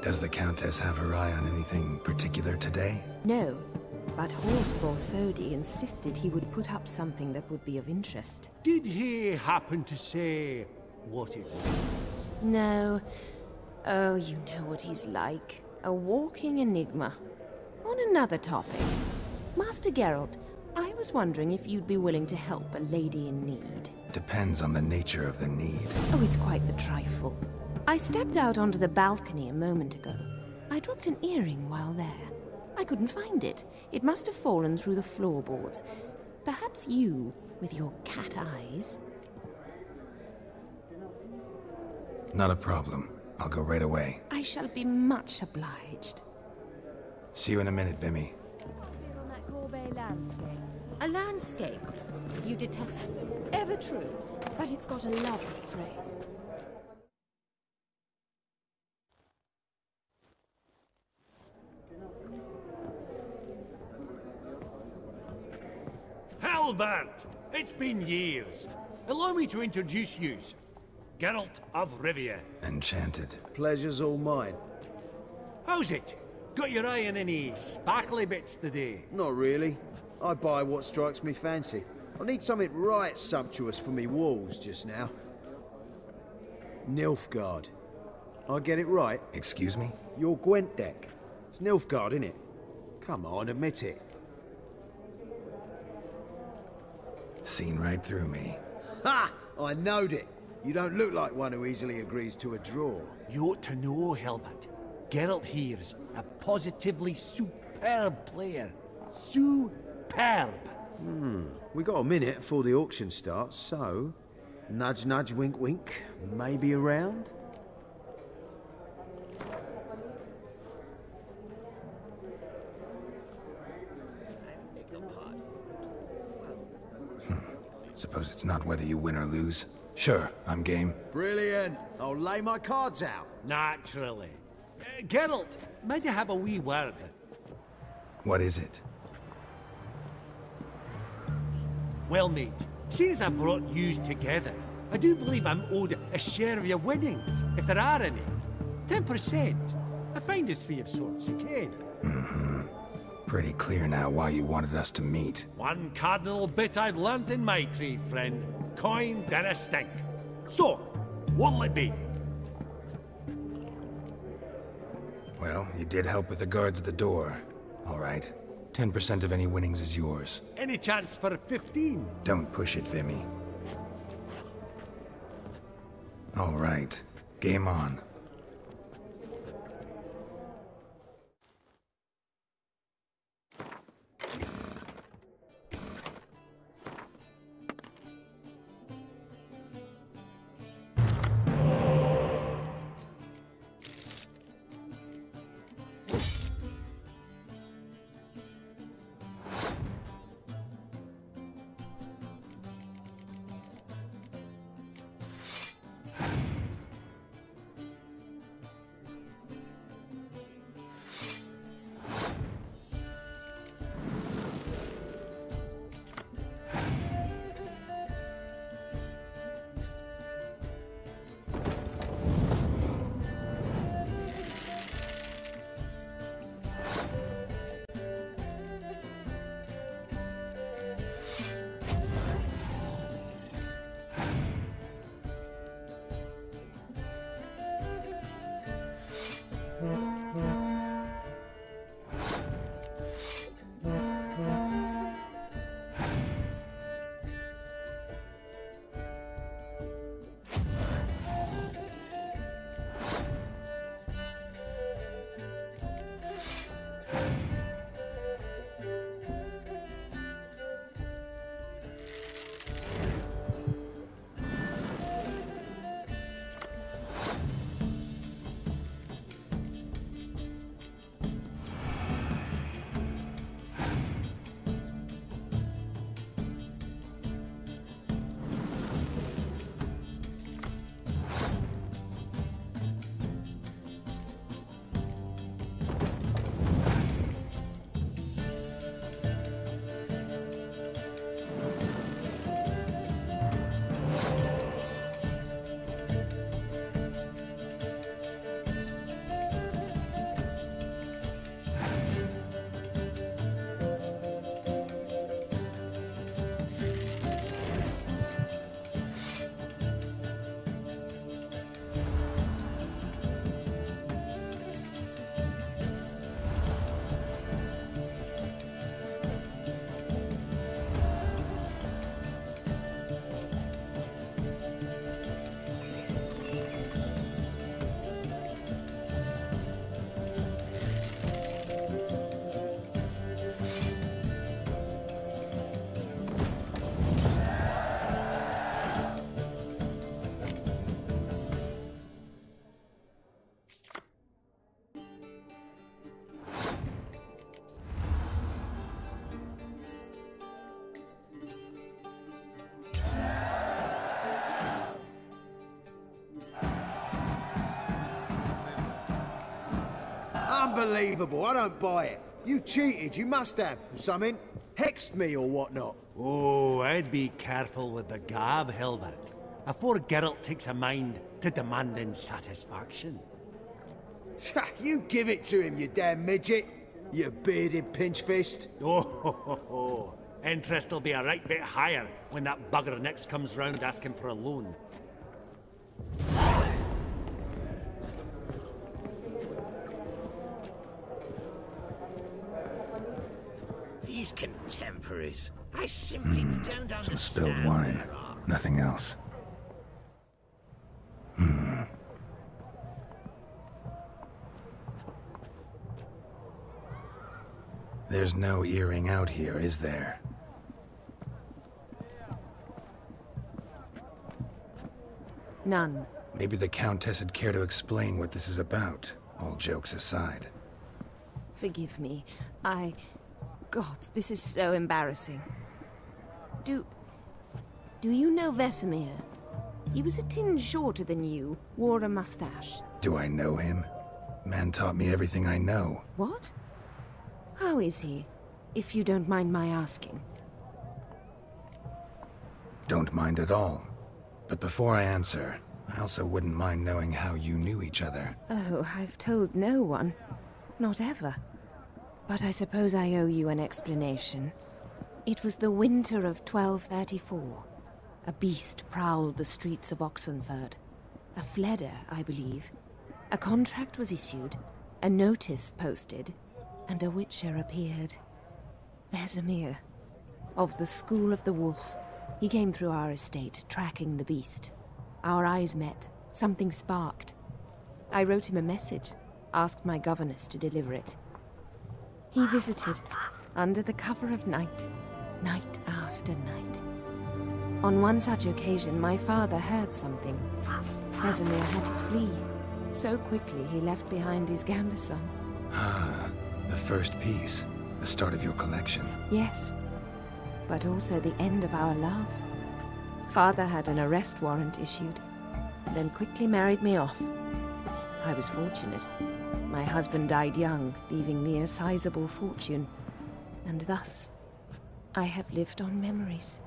Does the Countess have her eye on anything particular today? No, but Horst Borsodi insisted he would put up something that would be of interest. Did he happen to say what it was? No. Oh, you know what he's like. A walking enigma. On another topic, Master Geralt, I was wondering if you'd be willing to help a lady in need. Depends on the nature of the need. Oh, it's quite the trifle. I stepped out onto the balcony a moment ago. I dropped an earring while there. I couldn't find it. It must have fallen through the floorboards. Perhaps you, with your cat eyes... Not a problem. I'll go right away. I shall be much obliged. See you in a minute, Vimy. A landscape? You detest them. Ever true, but it's got a lovely frame. Halbert! It's been years. Allow me to introduce yous. Geralt of Rivia. Enchanted. Pleasure's all mine. How's it? Got your eye on any sparkly bits today? Not really. I buy what strikes me fancy. I need something right sumptuous for me walls just now. Nilfgaard. I get it right? Excuse me? Your Gwent deck. It's Nilfgaard, innit? Come on, admit it. Seen right through me. Ha! I knowed it. You don't look like one who easily agrees to a draw. You ought to know, Helmut. Geralt here's a positively superb player. Superb! We got a minute before the auction starts, so... Nudge, nudge, wink, wink. Maybe around? Suppose it's not whether you win or lose. Sure, I'm game. Brilliant. I'll lay my cards out. Naturally. Geralt, might I have a wee word? What is it? Well, mate, seeing as I brought yous together, I do believe I'm owed a share of your winnings, if there are any. 10%. A finder's fee of sorts, you can. Pretty clear now why you wanted us to meet. One cardinal bit I've learnt in my trade, friend. Coin dinna stink. So, what'll it be? Well, you did help with the guards at the door. All right. 10% of any winnings is yours. Any chance for 15? Don't push it, Vimy. All right. Game on. Unbelievable, I don't buy it. You cheated, you must have, something. Hexed me or whatnot. Oh, I'd be careful with the gab, Hilbert. Afore Geralt takes a mind to demanding satisfaction. You give it to him, you damn midget. You bearded pinchfist. Oh, interest will be a right bit higher when that bugger next comes round asking for a loan. These contemporaries, I simply don't understand. Some spilled wine. Nothing else. There's no earring out here, is there? None. Maybe the Countess would care to explain what this is about, all jokes aside. Forgive me. God, this is so embarrassing. Do you know Vesemir? He was a tinge shorter than you, wore a mustache. Do I know him? Man taught me everything I know. What? How is he, if you don't mind my asking? Don't mind at all. But before I answer, I also wouldn't mind knowing how you knew each other. Oh, I've told no one. Not ever. But I suppose I owe you an explanation. It was the winter of 1234. A beast prowled the streets of Oxenford. A fledder, I believe. A contract was issued, a notice posted, and a witcher appeared. Vesemir, of the School of the Wolf. He came through our estate, tracking the beast. Our eyes met. Something sparked. I wrote him a message, asked my governess to deliver it. He visited, under the cover of night, night after night. On one such occasion, my father heard something. Vesemir had to flee. So quickly, he left behind his gambeson. Ah, the first piece. The start of your collection. Yes, but also the end of our love. Father had an arrest warrant issued, then quickly married me off. I was fortunate. My husband died young, leaving me a sizable fortune. And thus, I have lived on memories.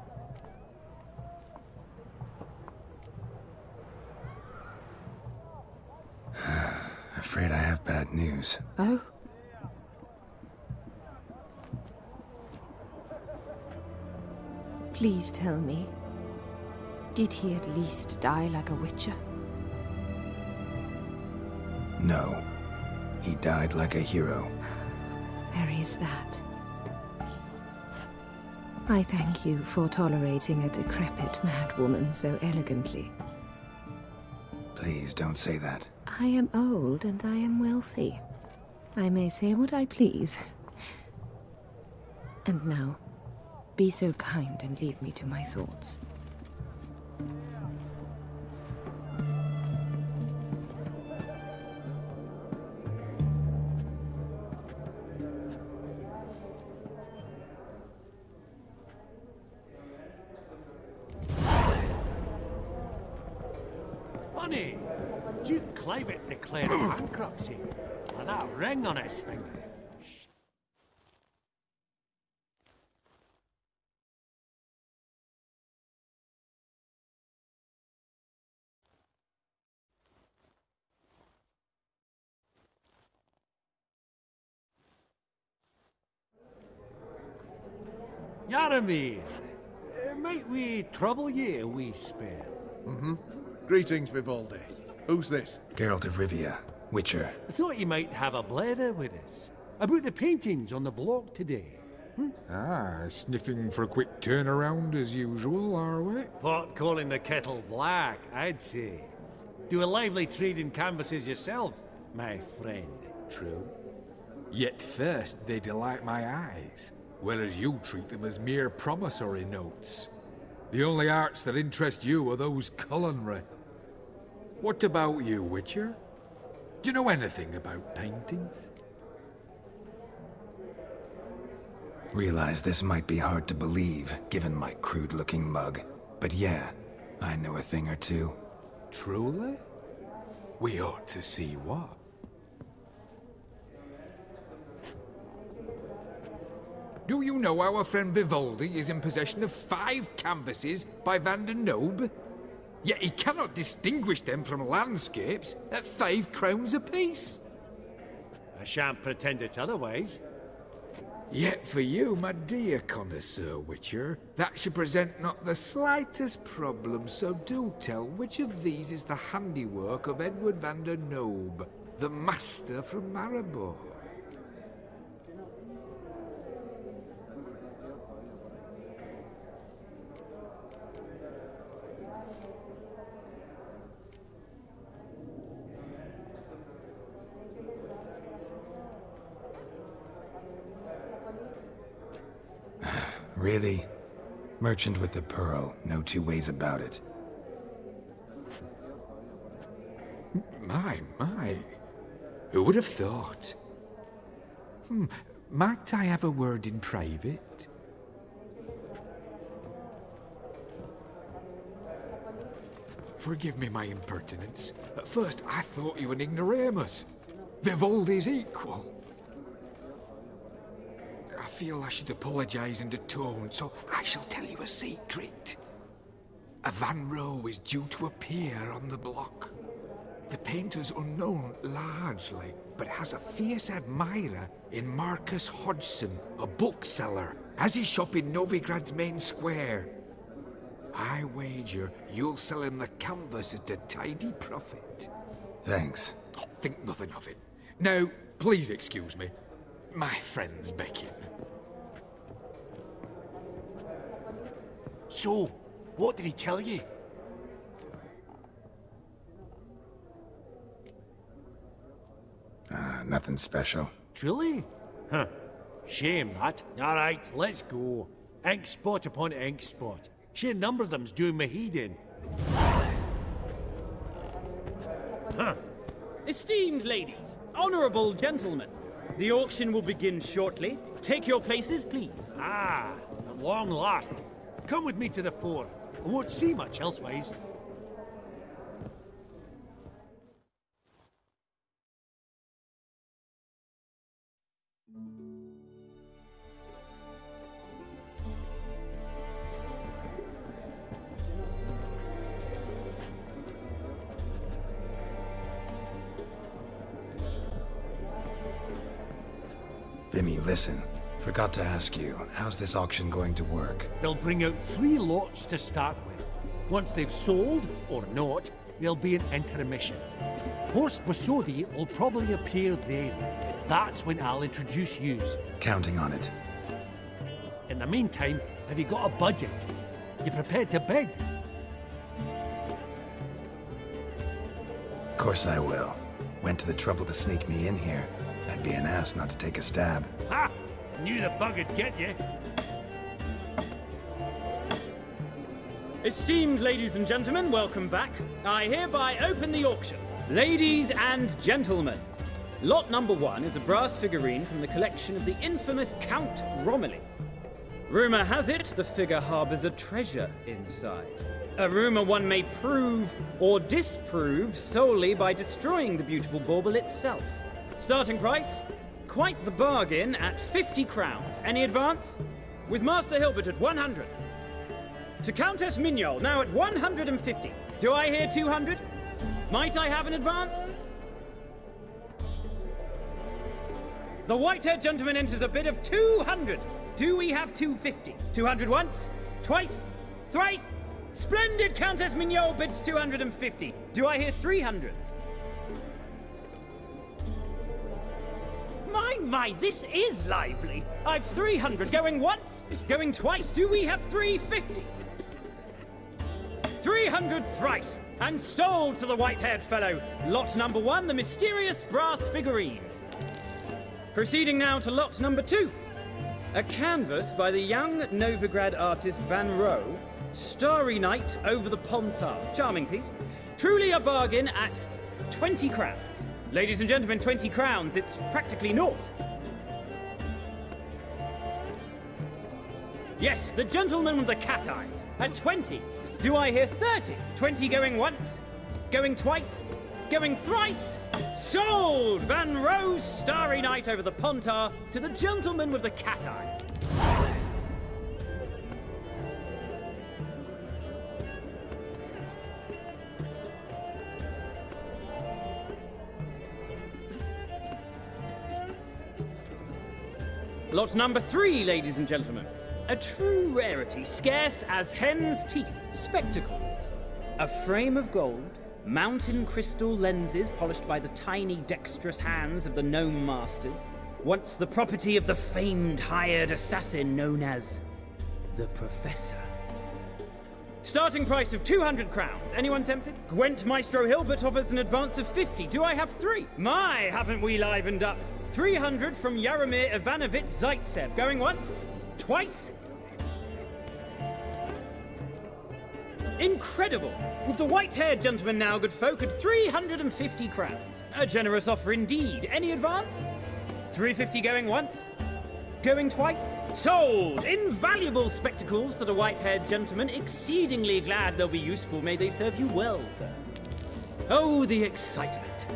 Afraid I have bad news. Oh? Please tell me, did he at least die like a witcher? No. He died like a hero. There is that. I thank you for tolerating a decrepit madwoman so elegantly. Please don't say that. I am old and I am wealthy. I may say what I please. And now, be so kind and leave me to my thoughts. Funny, Duke Clivet declared bankruptcy with that ring on his finger. Yaramir, might we trouble ye a wee spell? Greetings, Vivaldi. Who's this? Geralt of Rivia, Witcher. I thought you might have a blether with us about the paintings on the block today. Ah, sniffing for a quick turnaround as usual, are we? Pot calling the kettle black, I'd say. Do a lively trade in canvases yourself, my friend. True. Yet first they delight my eyes, whereas you treat them as mere promissory notes. The only arts that interest you are those culinary. What about you, Witcher? Do you know anything about paintings? Realize this might be hard to believe, given my crude-looking mug. But yeah, I know a thing or two. Truly? We ought to see what. Do you know our friend Vivaldi is in possession of 5 canvases by Van der Nobe? Yet he cannot distinguish them from landscapes at 5 crowns apiece. I shan't pretend it's otherwise. Yet for you, my dear connoisseur Witcher, that should present not the slightest problem, so do tell which of these is the handiwork of Edward van der Nobe, the master from Maribor. Really? Merchant with the pearl, no 2 ways about it. My. Who would have thought? Might I have a word in private? Forgive me my impertinence. At first I thought you an ignoramus. Vivaldi's equal. I feel I should apologize and atone, so I shall tell you a secret. A Van Rowe is due to appear on the block. The painter's unknown largely, but has a fierce admirer in Marcus Hodgson, a bookseller, has his shop in Novigrad's main square. I wager you'll sell him the canvas at a tidy profit. Thanks. Oh, think nothing of it. Now, please excuse me. My friends beckon. So, what did he tell you? Nothing special. Truly? Huh. Shame that. Alright, let's go. Ink spot upon ink spot. Sheer number of them's doing me heed in. Huh. Esteemed ladies, honourable gentlemen, the auction will begin shortly. Take your places, please. Ah, at long last. Come with me to the fore. I won't see much elsewise. Vimy, listen. Forgot to ask you, how's this auction going to work? They'll bring out 3 lots to start with. Once they've sold, or not, there'll be an intermission. Horst Bosodi will probably appear then. That's when I'll introduce yous. Counting on it. In the meantime, have you got a budget? You prepared to bid? Of course I will. Went to the trouble to sneak me in here. I'd be an ass not to take a stab. Ha! Knew the bug would get you. Esteemed ladies and gentlemen, welcome back. I hereby open the auction. Ladies and gentlemen, lot number 1 is a brass figurine from the collection of the infamous Count Romilly. Rumour has it the figure harbours a treasure inside. A rumour one may prove or disprove solely by destroying the beautiful bauble itself. Starting price? Quite the bargain at 50 crowns. Any advance? With Master Hilbert at 100. To Countess Mignol, now at 150. Do I hear 200? Might I have an advance? The white-haired gentleman enters a bid of 200. Do we have 250? 200 once? Twice? Thrice? Splendid! Countess Mignol bids 250. Do I hear 300? My, this is lively. I've 300 going once, going twice. Do we have 350? 300 thrice, and sold to the white-haired fellow. Lot number 1, the mysterious brass figurine. Proceeding now to lot number 2. A canvas by the young Novigrad artist Van Rowe, Starry Night over the Pontar. Charming piece. Truly a bargain at 20 crowns. Ladies and gentlemen, 20 crowns, it's practically naught. Yes, the gentleman with the cat eyes, at 20. Do I hear 30? 20 going once, going twice, going thrice. Sold! Van Roe's Starry Night over the Pontar to the gentleman with the cat eye. Lot number 3, ladies and gentlemen. A true rarity, scarce as hen's teeth, spectacles. A frame of gold, mountain crystal lenses polished by the tiny dexterous hands of the gnome masters, once the property of the famed hired assassin known as the Professor. Starting price of 200 crowns. Anyone tempted? Gwent Maestro Hilbert offers an advance of 50. Do I have 3? My, haven't we livened up? 300 from Yaromir Ivanovich Zaitsev. Going once? Twice? Incredible! With the white-haired gentleman now, good folk, at 350 crowns. A generous offer indeed. Any advance? 350 going once? Going twice? Sold! Invaluable spectacles to the white-haired gentleman. Exceedingly glad they'll be useful. May they serve you well, sir. Oh, the excitement.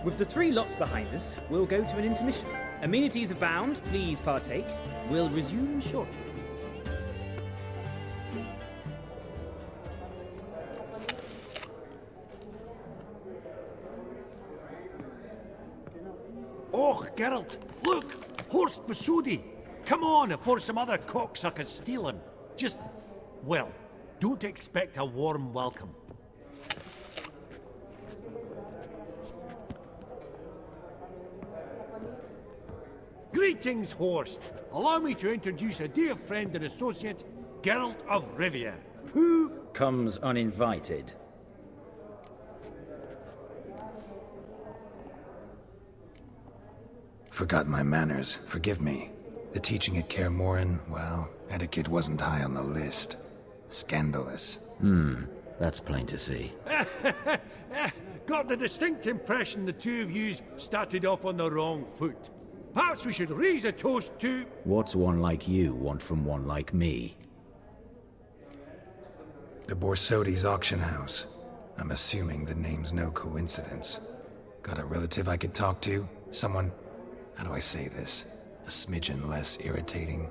With the 3 lots behind us, we'll go to an intermission. Amenities abound. Please partake. We'll resume shortly. Oh, Geralt, look! Horst Basudi! Come on, before some other cocksuckers steal him. Just, well, don't expect a warm welcome. Greetings, Horst. Allow me to introduce a dear friend and associate, Geralt of Rivia, who comes uninvited. Forgot my manners. Forgive me. The teaching at Kaer Morhen, well, etiquette wasn't high on the list. Scandalous. That's plain to see. got the distinct impression the two of yous started off on the wrong foot. Perhaps we should raise a toast to... What's one like you want from one like me? The Borsodi's auction house. I'm assuming the name's no coincidence. Got a relative I could talk to? Someone... how do I say this? A smidgen less irritating.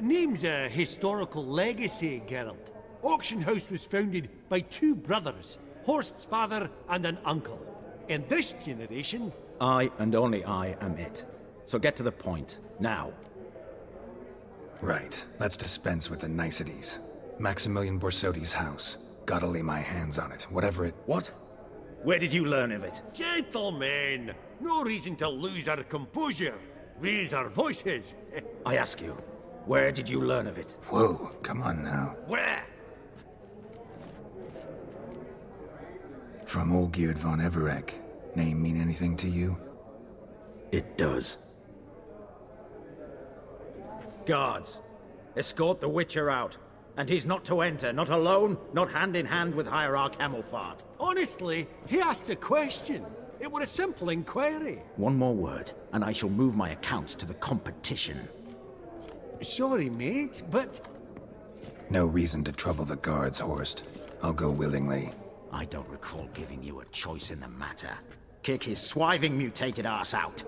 Name's a historical legacy, Geralt. Auction house was founded by two brothers, Horst's father and an uncle. In this generation... I and only I am it. So get to the point, now. Right, let's dispense with the niceties. Maximilian Borsodi's house. Gotta lay my hands on it, whatever it... What? Where did you learn of it? Gentlemen, no reason to lose our composure. Raise our voices. I ask you, where did you learn of it? Whoa, come on now. Where? From Olgierd von Everek. Name mean anything to you? It does. Guards, escort the Witcher out. And he's not to enter, not alone, not hand in hand with Hierarch Hamelfart. Honestly, he asked a question. It were a simple inquiry. One more word, and I shall move my accounts to the competition. Sorry, mate, but... No reason to trouble the guards, Horst. I'll go willingly. I don't recall giving you a choice in the matter. Kick his swiving mutated ass out.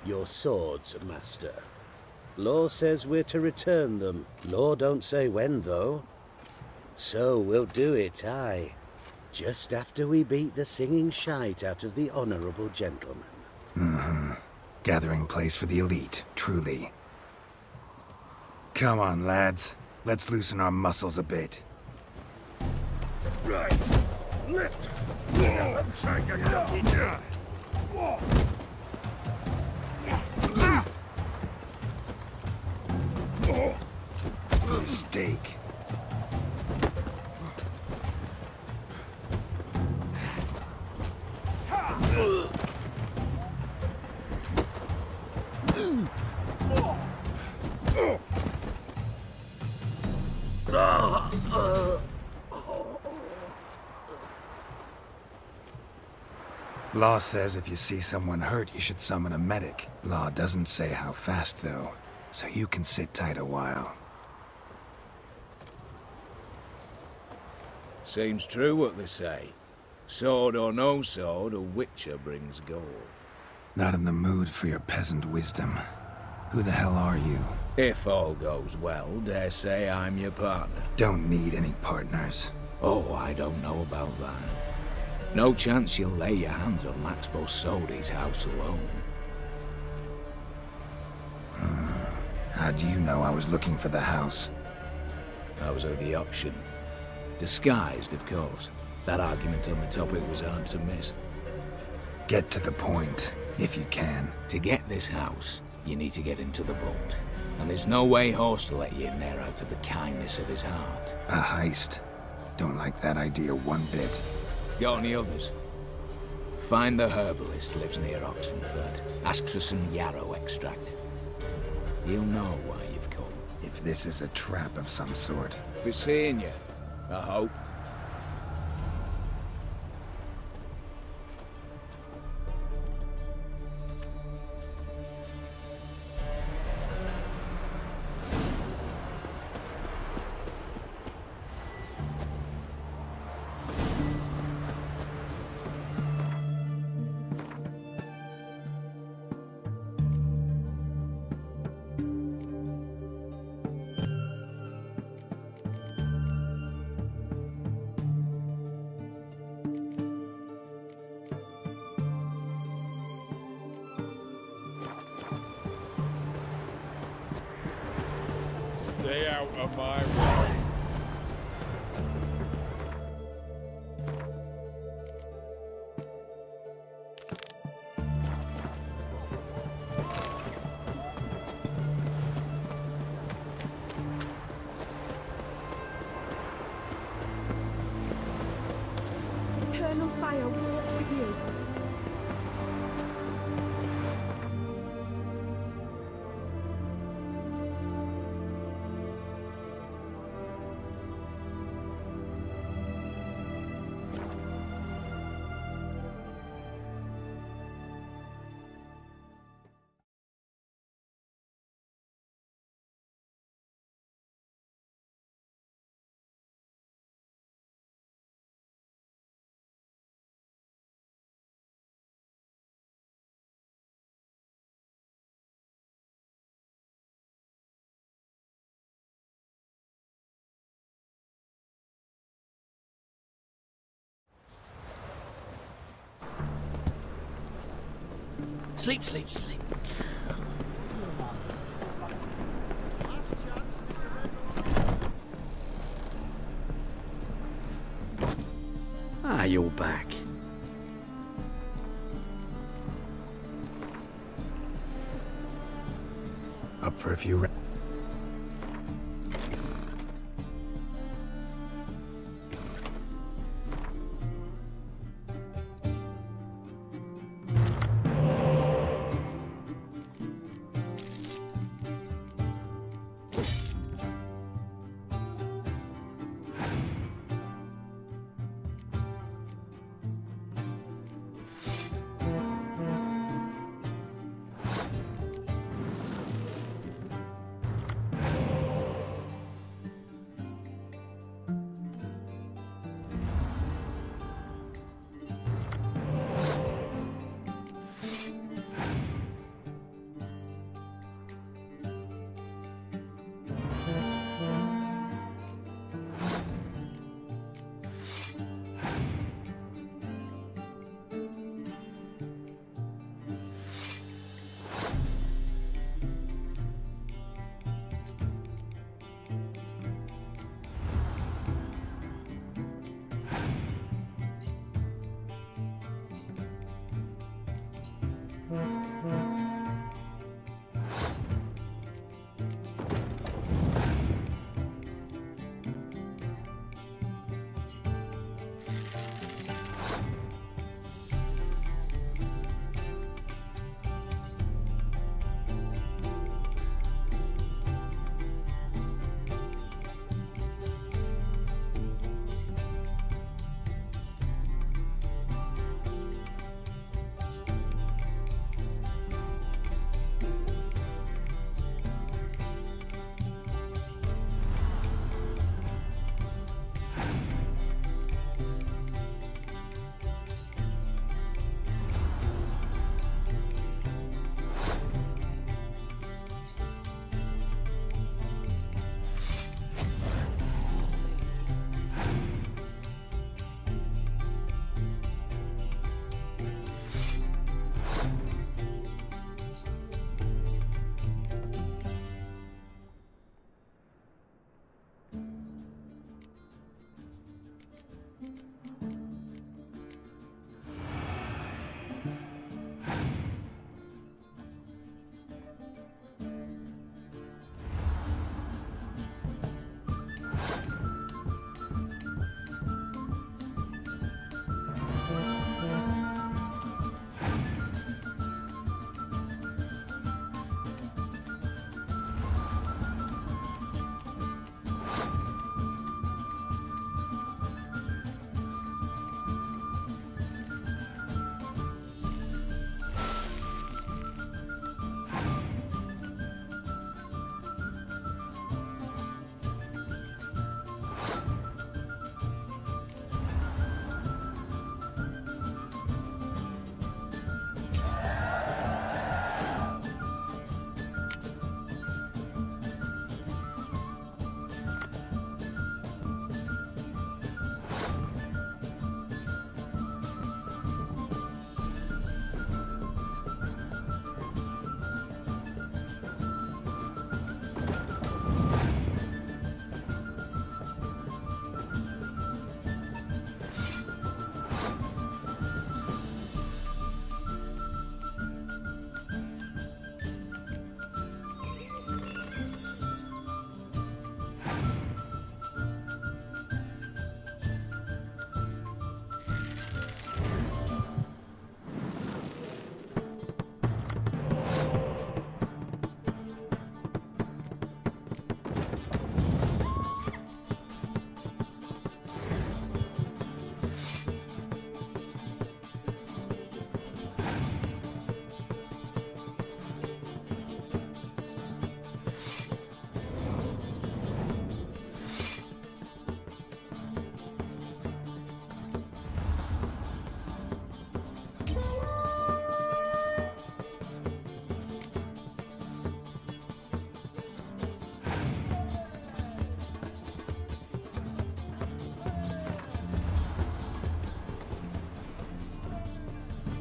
Your swords, Master. Law says we're to return them. Law don't say when, though. So we'll do it, aye. Just after we beat the singing shite out of the honourable gentleman. Mm-hmm. Gathering place for the elite, truly. Come on, lads. Let's loosen our muscles a bit. Right. Lift. Take a look. Mistake. Law says if you see someone hurt, you should summon a medic. Law doesn't say how fast, though, so you can sit tight a while. Seems true what they say. Sword or no sword, a witcher brings gold. Not in the mood for your peasant wisdom. Who the hell are you? If all goes well, dare say I'm your partner. Don't need any partners. Oh, I don't know about that. No chance you'll lay your hands on Max Bosodi's house alone. How do you know I was looking for the house? I was at the auction. Disguised, of course. That argument on the topic was hard to miss. Get to the point, if you can. To get this house, you need to get into the vault. And there's no way Horst will let you in there out of the kindness of his heart. A heist. Don't like that idea one bit. Got any others? Find the herbalist lives near Oxenfurt. Ask for some yarrow extract. He'll know why you've come. If this is a trap of some sort. Be seeing you, I hope. Stay out of my way. Eternal fire walk with you. Sleep, sleep, sleep. Ah, you're back. Up for a few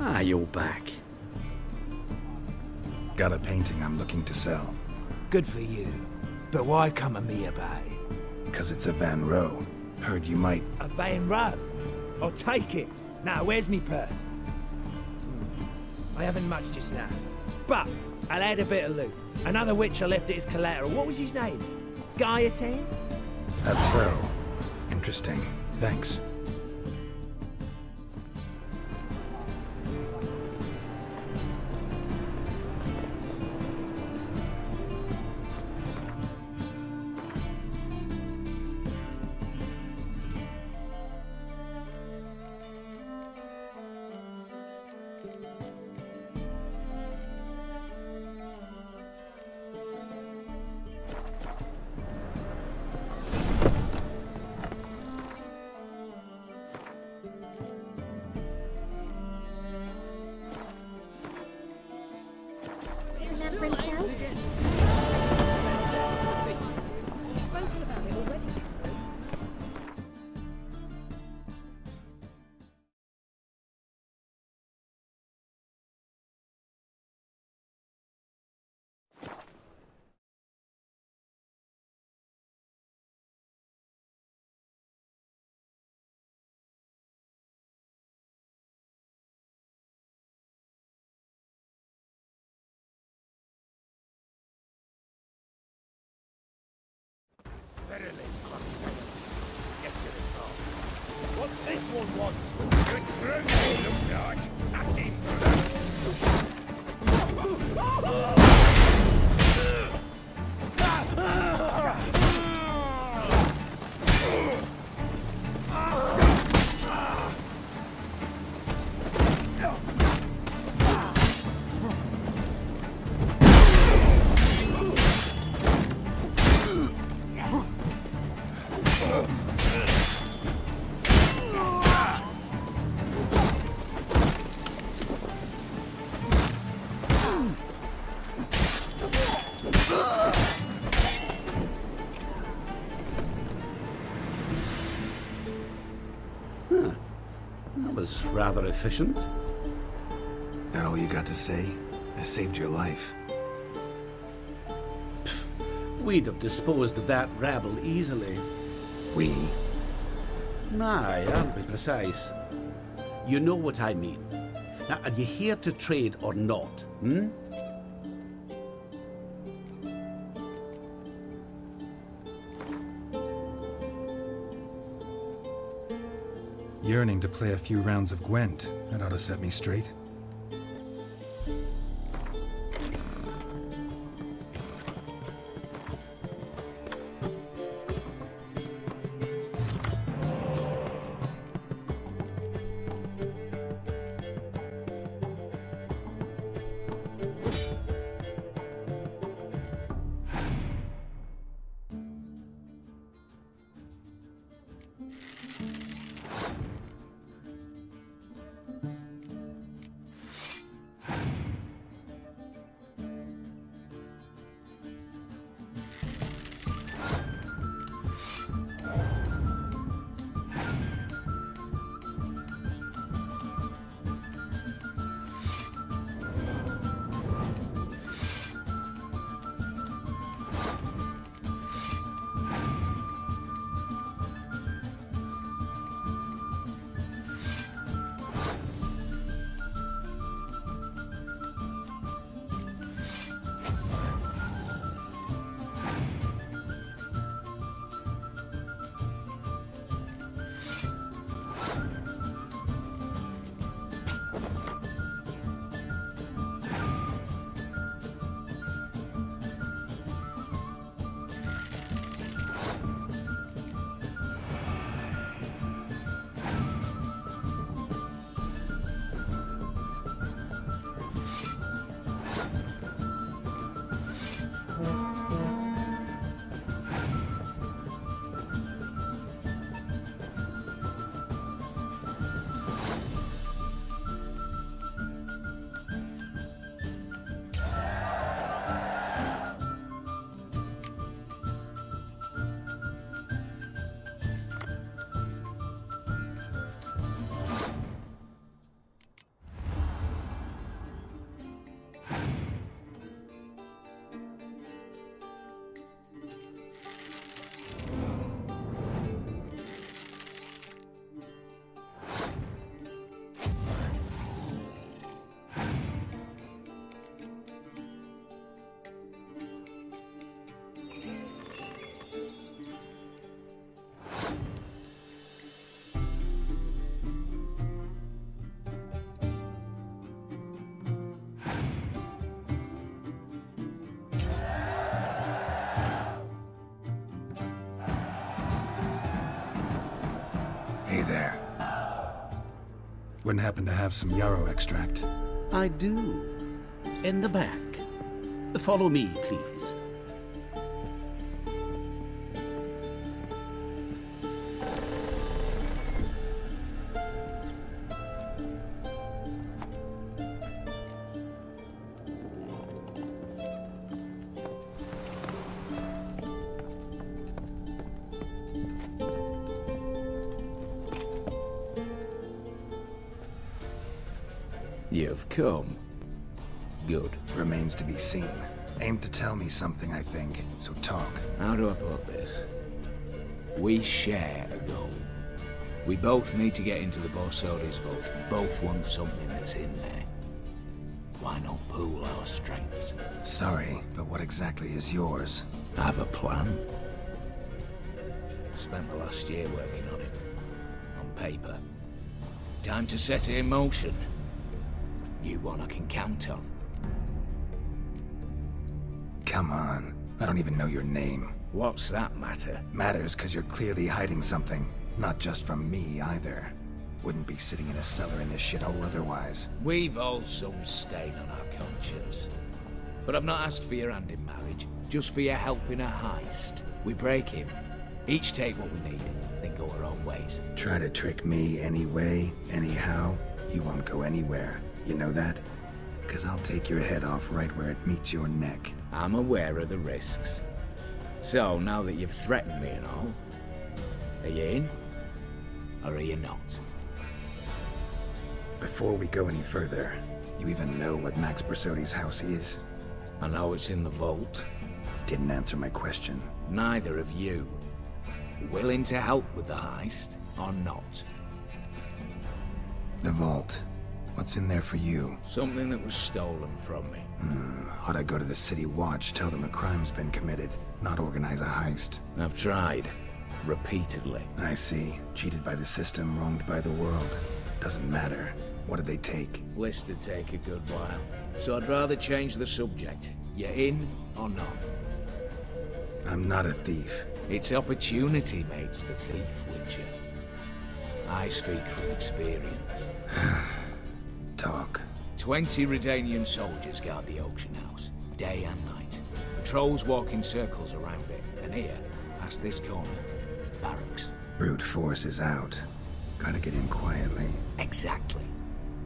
Ah, you're back. Got a painting I'm looking to sell. Good for you. But why come to me about it? 'Cause it's a Van Row. Heard you might... A Van Row? I'll take it. Now, where's me purse? I haven't much just now. But I'll add a bit of loot. Another witch I left it as collateral. What was his name? Guillotine? That's so. Interesting. Thanks. What's this one want? That was rather efficient. That all you got to say? I saved your life. We'd have disposed of that rabble easily. We? Aye, aren't we precise? You know what I mean. Now, are you here to trade or not, hmm? Yearning to play a few rounds of Gwent. That ought to set me straight. Wouldn't happen to have some yarrow extract? I do. In the back. Follow me, please. You've come. Good. Remains to be seen. Aim to tell me something, I think, so talk. How do I put this? We share a goal. We both need to get into the Borsodi's vault. Both want something that's in there. Why not pool our strengths? Sorry, but what exactly is yours? I have a plan. Spent the last year working on it. On paper. Time to set it in motion. You one I can count on. Come on. I don't even know your name. What's that matter? Matters because you're clearly hiding something. Not just from me, either. Wouldn't be sitting in a cellar in this shithole otherwise. We've all some stain on our conscience. But I've not asked for your hand in marriage, just for your help in a heist. We break him. Each take what we need, then go our own ways. Try to trick me anyway, anyhow, you won't go anywhere. You know that? Because I'll take your head off right where it meets your neck. I'm aware of the risks. So, now that you've threatened me and all, are you in? Or are you not? Before we go any further, you even know what Max Borsodi's house is? I know it's in the vault. Didn't answer my question. Neither of you. Willing to help with the heist, or not? The vault. What's in there for you? Something that was stolen from me. Ought I go to the City Watch, tell them a crime's been committed, not organize a heist? I've tried. Repeatedly. I see. Cheated by the system, wronged by the world. Doesn't matter. What did they take? List to take a good while. So I'd rather change the subject. You in or not? I'm not a thief. It's opportunity makes the thief, Witcher. I speak from experience. Talk. 20 Redanian soldiers guard the auction house, day and night. Patrols walk in circles around it, and here, past this corner, barracks. Brute force is out. Gotta get in quietly. Exactly.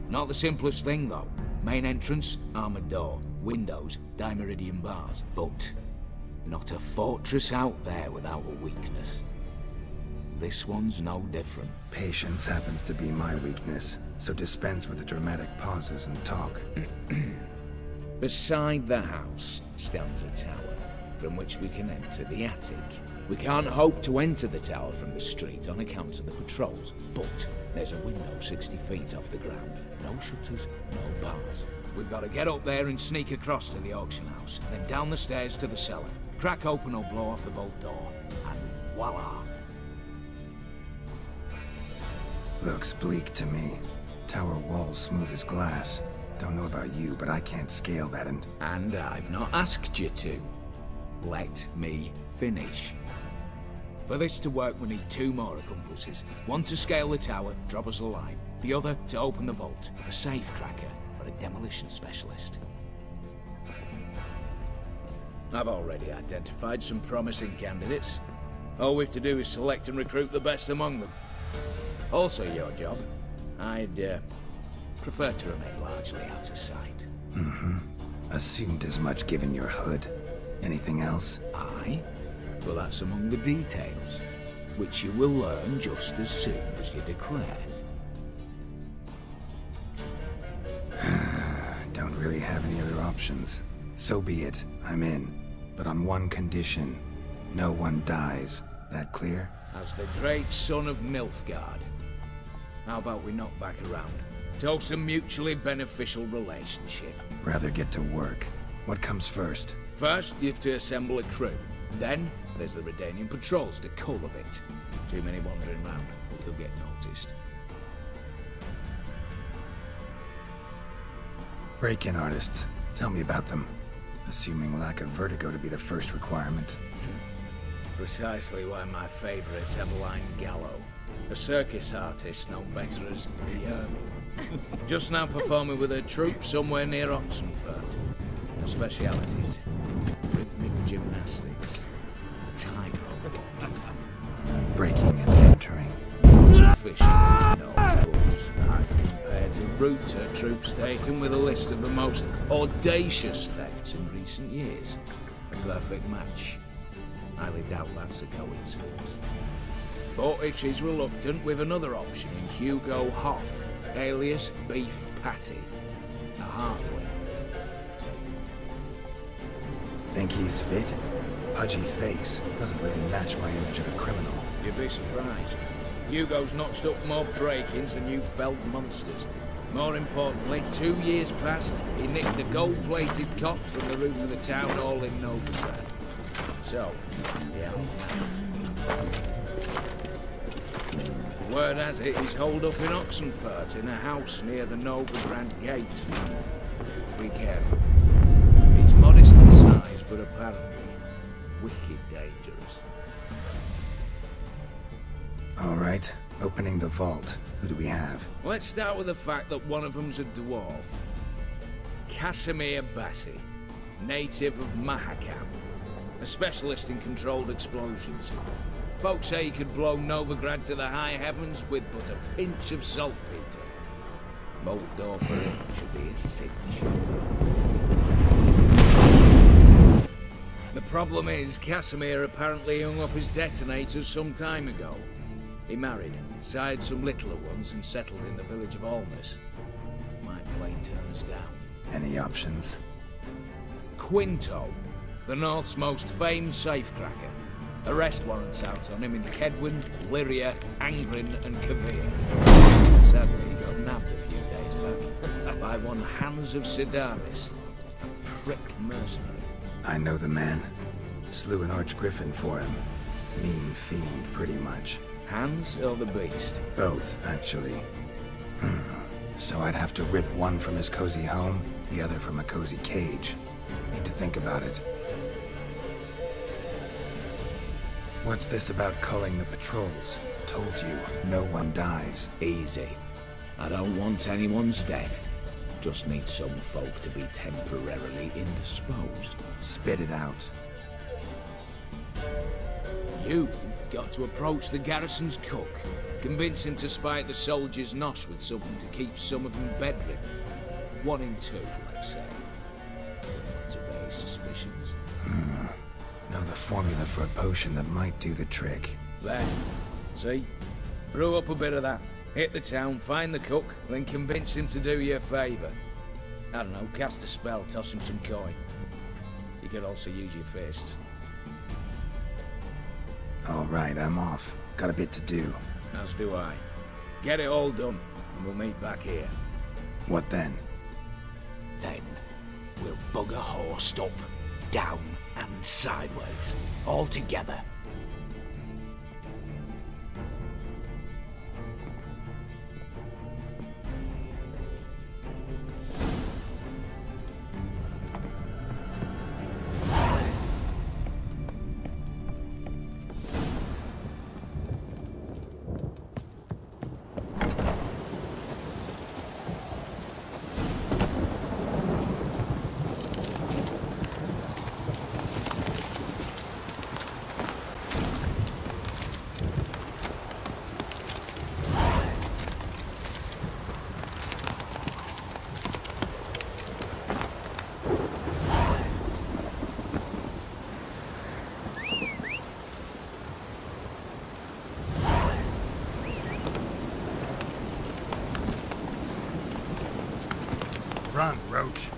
Not the simplest thing, though. Main entrance, armored door, windows, dimeridian bars. But not a fortress out there without a weakness. This one's no different. Patience happens to be my weakness, so dispense with the dramatic pauses and talk. Beside the house stands a tower, from which we can enter the attic. We can't hope to enter the tower from the street on account of the patrols, but there's a window 60 feet off the ground. No shutters, no bars. We've got to get up there and sneak across to the auction house, then down the stairs to the cellar. Crack open or blow off the vault door, and voila! Looks bleak to me. Tower walls smooth as glass. Don't know about you, but I can't scale that and I've not asked you to. Let me finish. For this to work, we need 2 more accomplices. One to scale the tower, drop us a line. The other to open the vault, a safe cracker or a demolition specialist. I've already identified some promising candidates. All we have to do is select and recruit the best among them. Also your job. I'd prefer to remain largely out of sight. Assumed as much given your hood. Anything else? Aye? Well, that's among the details, which you will learn just as soon as you declare. Don't really have any other options. So be it. I'm in. But on one condition. No one dies. That clear? As the great son of Nilfgaard. How about we knock back around? Toast a mutually beneficial relationship. Rather get to work. What comes first? First, you have to assemble a crew. Then, there's the Redanian patrols to cull a bit. Too many wandering round, we could get noticed. Break-in artists. Tell me about them. Assuming lack of vertigo to be the first requirement. Precisely why my favorite Eveline Gallo. A circus artist known better as the Ermine. Just now performing with her troupe somewhere near Oxenfurt. Her specialities: rhythmic gymnastics, tightrope, Breaking and entering. sufficient, no rules. I've compared the route her troops taken with a list of the most audacious thefts in recent years. A perfect match. Highly doubt that's a coincidence. But if she's reluctant, with another option in Hugo Hoff, alias Beef Patty, a halfling. Think he's fit? Pudgy face doesn't really match my image of a criminal. You'd be surprised. Hugo's notched up more break-ins than you felled monsters. More importantly, 2 years past, he nicked a gold-plated cot from the roof of the town hall in Novigrad. So, yeah. Word has it he's holed up in Oxenfurt in a house near the Novigrad gate. Be careful. He's modest in size, but apparently wicked dangerous. All right, opening the vault. Who do we have? Let's start with the fact that one of them's a dwarf. Casimir Bassi, native of Mahakam, a specialist in controlled explosions. Folks say he could blow Novigrad to the high heavens with but a pinch of saltpeter. Bolt door for him should be a cinch. The problem is, Casimir apparently hung up his detonators some time ago. He married, sired some littler ones, and settled in the village of Alness. Might plain turn us down. Any options? Quinto, the North's most famed safecracker. Arrest warrants out on him in Kedwin, Lyria, Angrin, and Kavir. Sadly, he got nabbed a few days back by one Hans of Sedaris, a prick mercenary. I know the man. Slew an archgriffin for him. Mean fiend, pretty much. Hans or the beast? Both, actually. So I'd have to rip one from his cozy home, the other from a cozy cage. Need to think about it. What's this about culling the patrols? Told you, no one dies. Easy. I don't want anyone's death. Just need some folk to be temporarily indisposed. Spit it out. You've got to approach the garrison's cook. Convince him to spite the soldiers' nosh with something to keep some of them bedridden. 1 in 2, let's say. To raise suspicions. Know the formula for a potion that might do the trick. There. See? Brew up a bit of that. Hit the town, find the cook, then convince him to do you a favour. I don't know, cast a spell, toss him some coin. You could also use your fists. All right, I'm off. Got a bit to do. As do I. Get it all done, and we'll meet back here. What then? Then, we'll bugger horsed up, down, and sideways. All together. Run, Roach.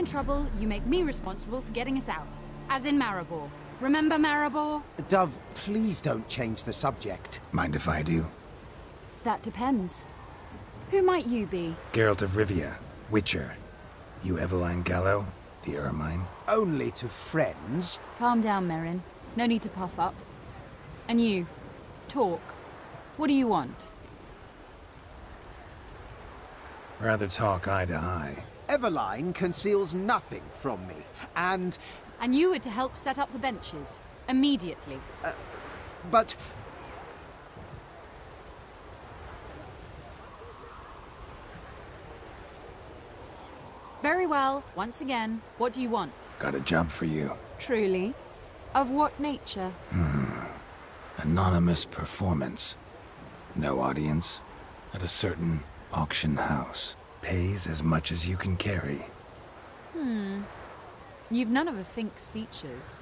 in trouble, you make me responsible for getting us out. As in Maribor. Remember Maribor? Dove, please don't change the subject. Mind if I do? That depends. Who might you be? Geralt of Rivia, Witcher. You Eveline Gallo, the Ermine? Only to friends. Calm down, Merrin. No need to puff up. And you, talk. What do you want? Rather talk eye to eye. Eveline conceals nothing from me, and... And you were to help set up the benches. Immediately. But... Very well. Once again, what do you want? Got a job for you. Truly? Of what nature? Anonymous performance. No audience. At a certain auction house. Pays as much as you can carry. You've none of a Fink's features.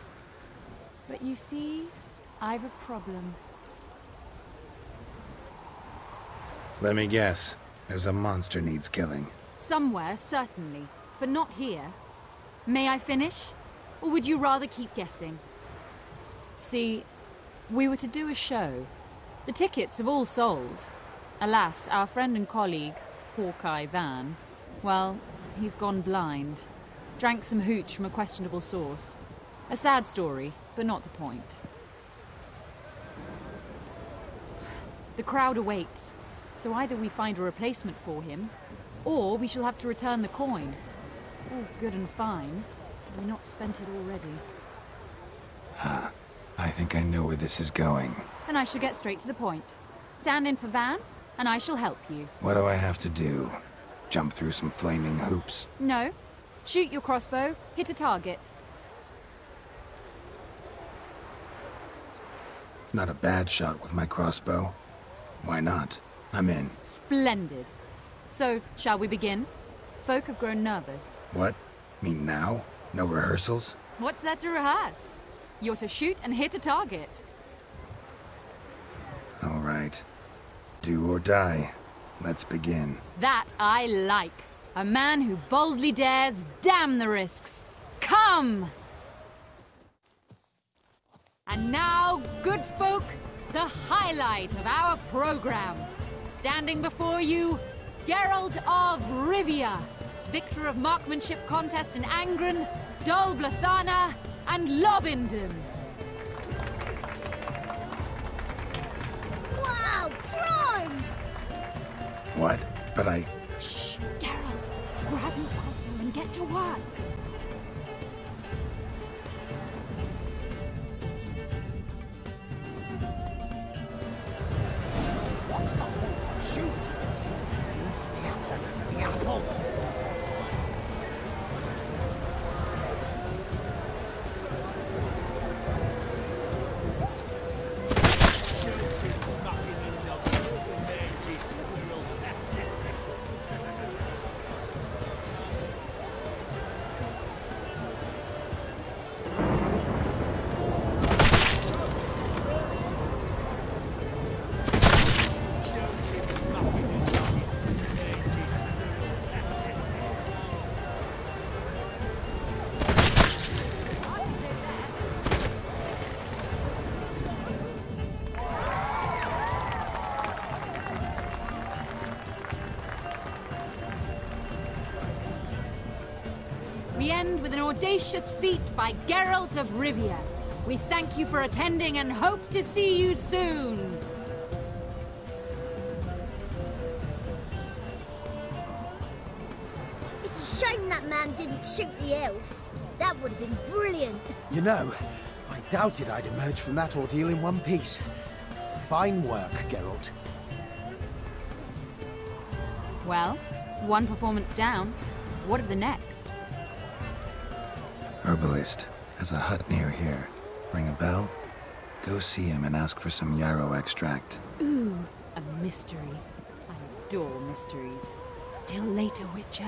But you see, I've a problem. Let me guess. There's a monster needs killing. Somewhere, certainly. But not here. May I finish? Or would you rather keep guessing? See, we were to do a show. The tickets have all sold. Alas, our friend and colleague, Hawkeye Van, well, he's gone blind. Drank some hooch from a questionable source. A sad story, but not the point. The crowd awaits, so either we find a replacement for him, or we shall have to return the coin. All good and fine. We've not spent it already. I think I know where this is going. Then I shall get straight to the point. Stand in for Van, and I shall help you. What do I have to do? Jump through some flaming hoops? No. Shoot your crossbow, hit a target. Not a bad shot with my crossbow. Why not? I'm in. Splendid. So, shall we begin? Folk have grown nervous. What? Mean now? No rehearsals? What's there to rehearse? You're to shoot and hit a target. All right. Do or die. Let's begin. That I like. A man who boldly dares, damn the risks. Come! And now, good folk, the highlight of our program. Standing before you, Geralt of Rivia, victor of marksmanship contests in Angren, Dol Blathana, and Lobindon. Wow, prime! What? But I... Shh, Geralt, grab your crossbow and get to work. What's the hole? Shoot! The apple! We end with an audacious feat by Geralt of Rivia. We thank you for attending and hope to see you soon. It's a shame that man didn't shoot the elf. That would have been brilliant. You know, I doubted I'd emerge from that ordeal in one piece. Fine work, Geralt. Well, one performance down. What of the next? Herbalist has a hut near here. Ring a bell? Go see him and ask for some yarrow extract. Ooh, a mystery. I adore mysteries. Till later, Witcher.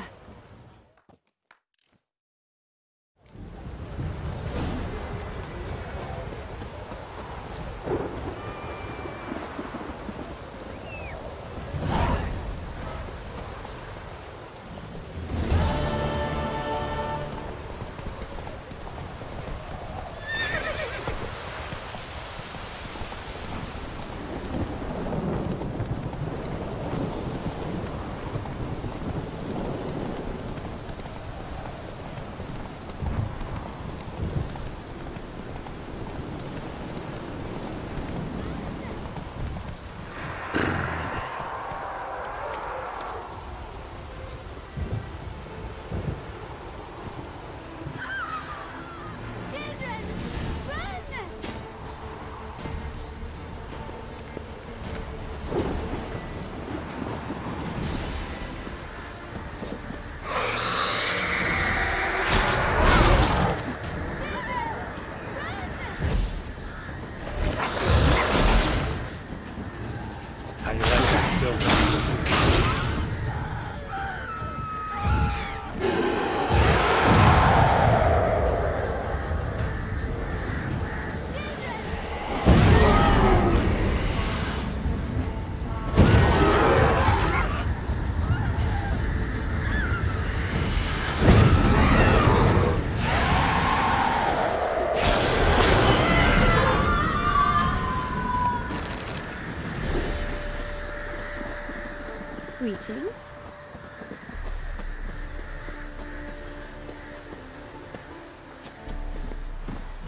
Greetings.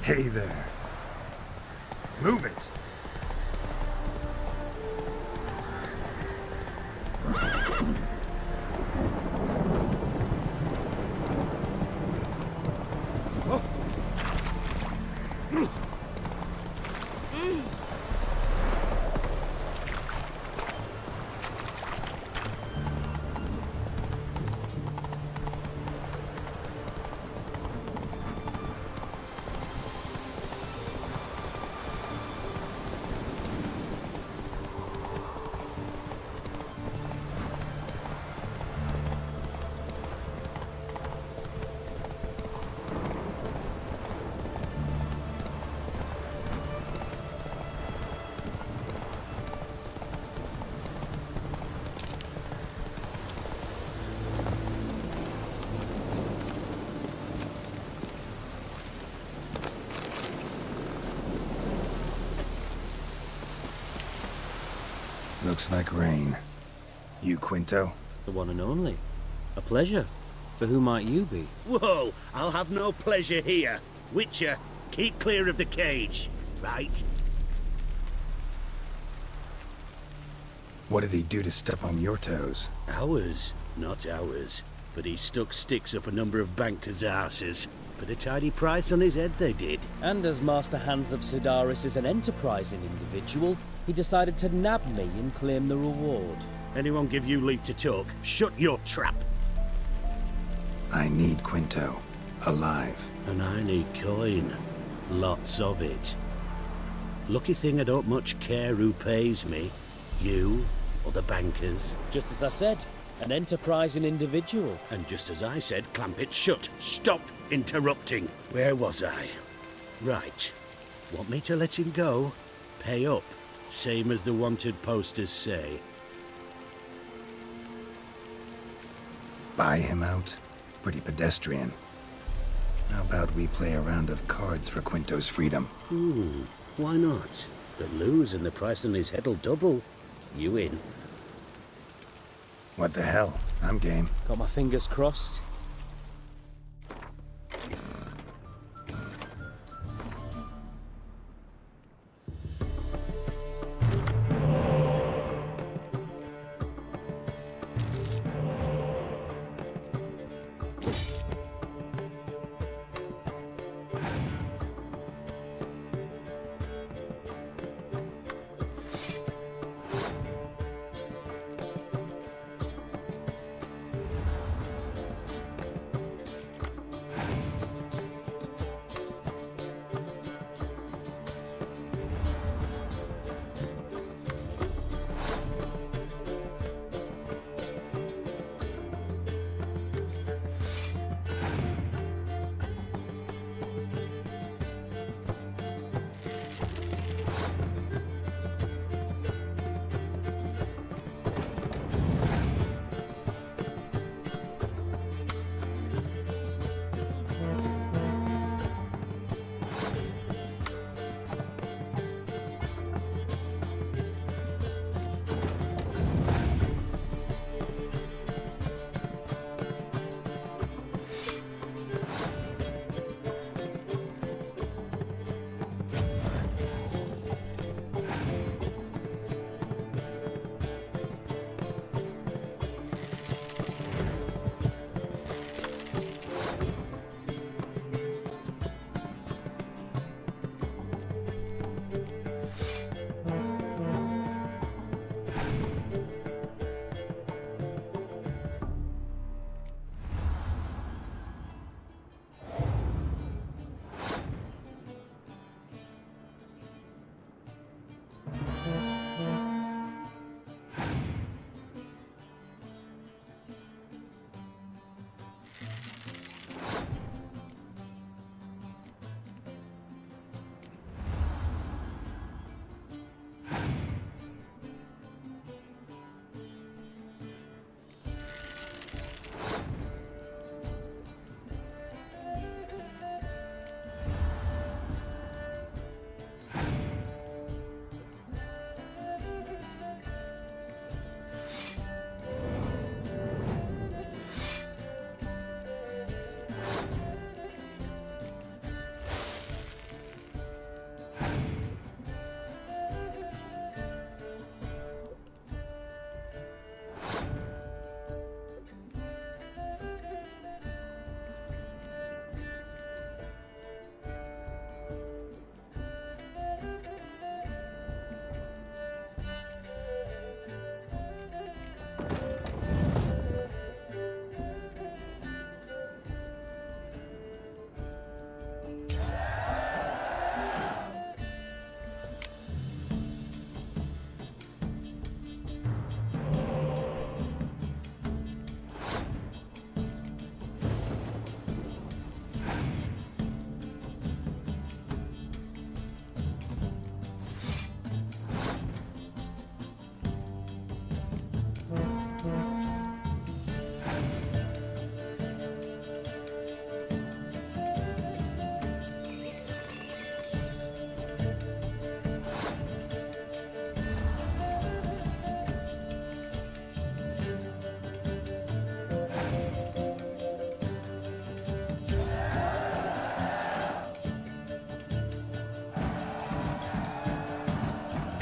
Hey there. Move it! Looks like rain. You, Quinto? The one and only. A pleasure. But who might you be? Whoa! I'll have no pleasure here. Witcher, keep clear of the cage, right? What did he do to step on your toes? Ours, not ours. But he stuck sticks up a number of bankers' asses. Put a tidy price on his head, they did. And as Master Hans of Sidaris is an enterprising individual, he decided to nab me and claim the reward. Anyone give you leave to talk? Shut your trap! I need Quinto. Alive. And I need coin. Lots of it. Lucky thing I don't much care who pays me. You or the bankers. Just as I said, an enterprising individual. And just as I said, clamp it shut. Stop interrupting. Where was I? Right. Want me to let him go? Pay up. Same as the wanted posters say. Buy him out? Pretty pedestrian. How about we play a round of cards for Quinto's freedom? Why not? But lose and the price on his head'll double. You in? What the hell? I'm game. Got my fingers crossed.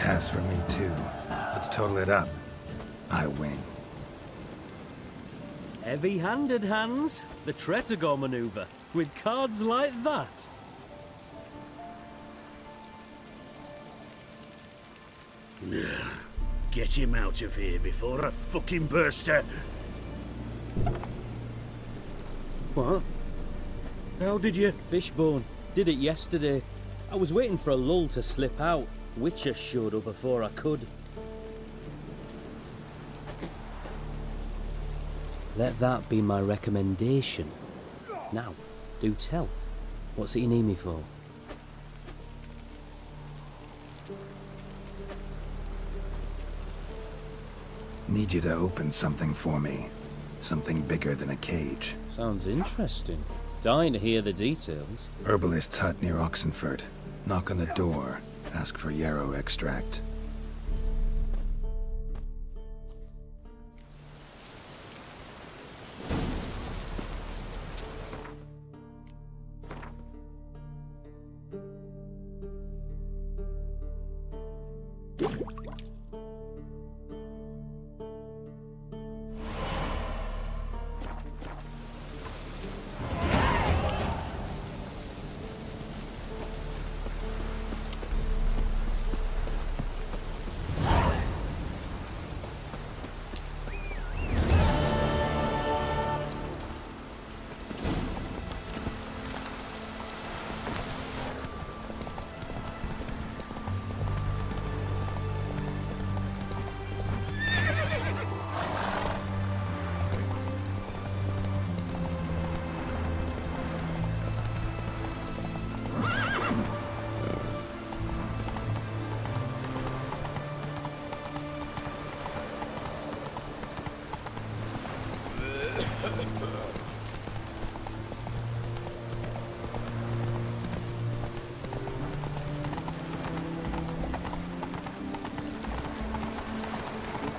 pass for me too. Let's total it up. I win. Heavy-handed, Hans. The Tretogor maneuver. With cards like that. Get him out of here before I fucking burst out. What? How did you? Fishbone. Did it yesterday. I was waiting for a lull to slip out. Witcher showed up before I could. Let that be my recommendation. Now, do tell. What's it you need me for? Need you to open something for me. Something bigger than a cage. Sounds interesting. Dying to hear the details. Herbalist's hut near Oxenford. Knock on the door. Ask for yarrow extract.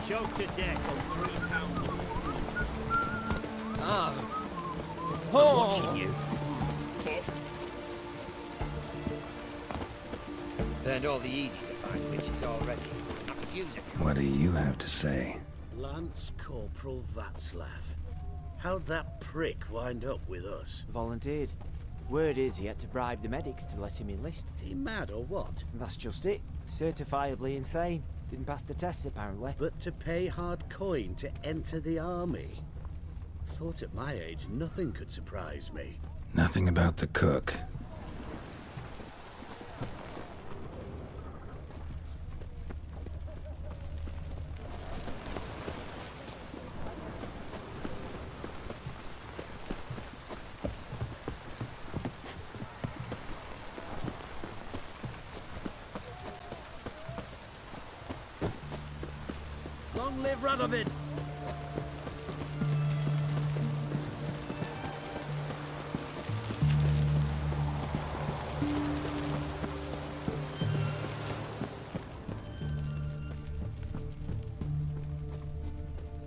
Choked to death on 3 pounds. Ah. I'm watching you. Learned all the easy to find witches already. I could use it. What do you have to say? Lance Corporal Václav. How'd that prick wind up with us? Volunteered. Word is he had to bribe the medics to let him enlist. He mad or what? That's just it. Certifiably insane. Didn't pass the tests, apparently. But to pay hard coin to enter the army? Thought at my age nothing could surprise me. Nothing about the cook. Long live Radovid!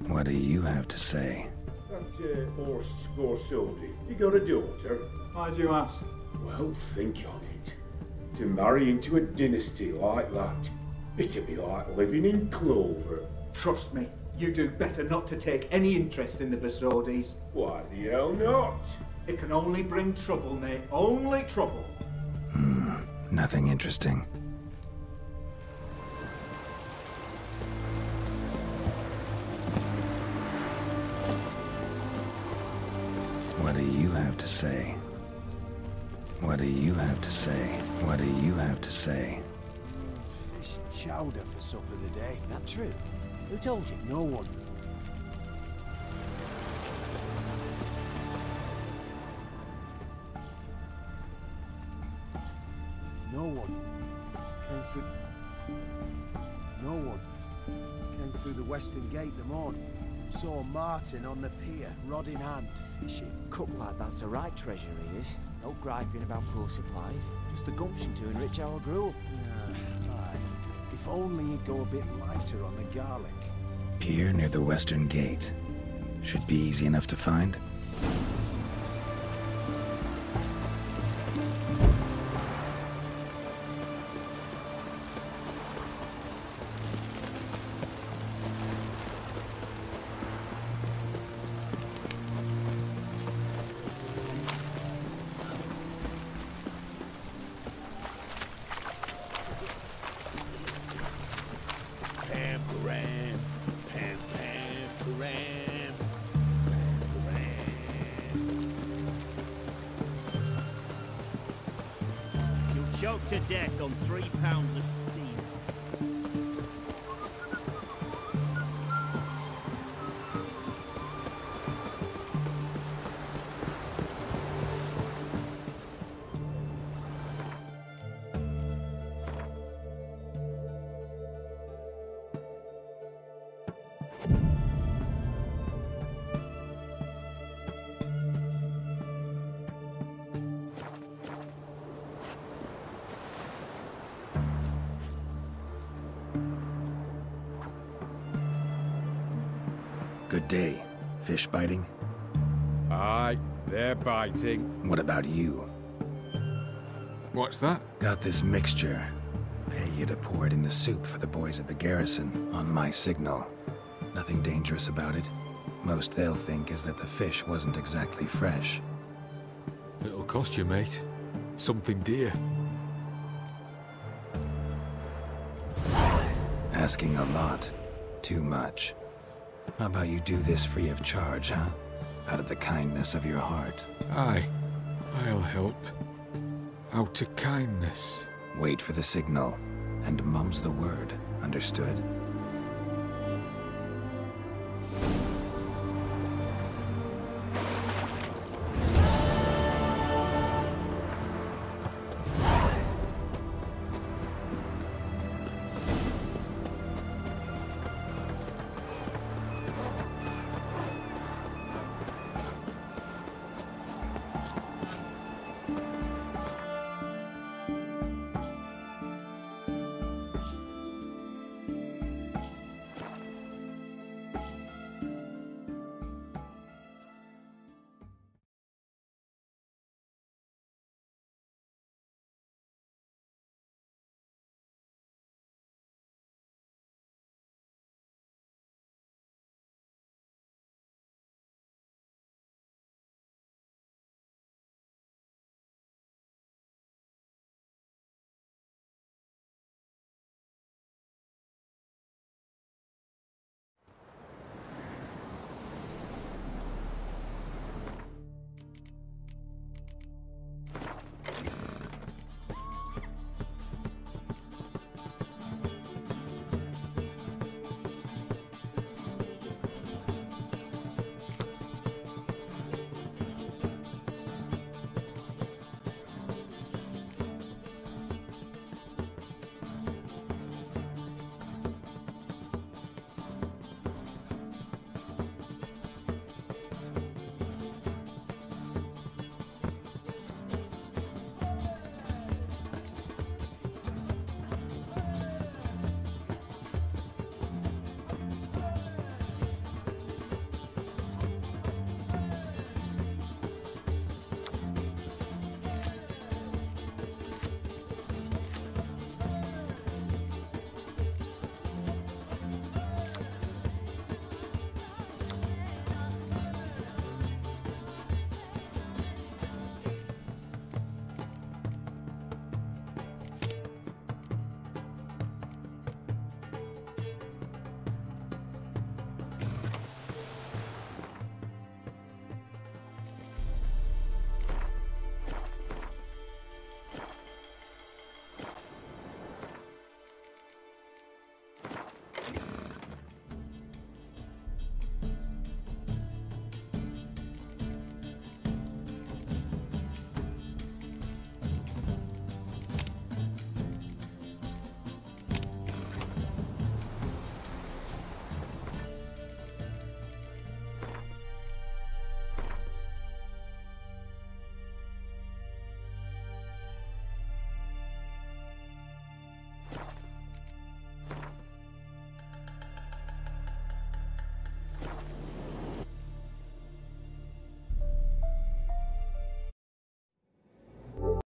What do you have to say? That Horst Gorsodi, you got a daughter? Why do you ask? Well, think on it. To marry into a dynasty like that, it'd be like living in clover. Trust me, you do better not to take any interest in the Besodis. Why the hell not? It can only bring trouble, mate. Only trouble. Nothing interesting. What do you have to say? What do you have to say? What do you have to say? Fish chowder for supper today. That true? Who told you? No one. No one came through. No one came through the western gate the morning. Saw Martin on the pier, rod in hand, fishing. Cook like that's the right treasure he is. No griping about poor supplies. Just the gumption to enrich our gruel. Aye. If only he'd go a bit lighter on the garlic. Pier near the western gate. Should be easy enough to find. Choked to death on 3 pounds of steam. Good day. Fish biting? Aye, they're biting. What about you? What's that? Got this mixture. Pay you to pour it in the soup for the boys of the garrison, on my signal. Nothing dangerous about it. Most they'll think is that the fish wasn't exactly fresh. It'll cost you, mate. Something dear. Asking a lot. Too much. How about you do this free of charge, huh? Out of the kindness of your heart. Aye, I'll help. Out of kindness. Wait for the signal, and mum's the word. Understood?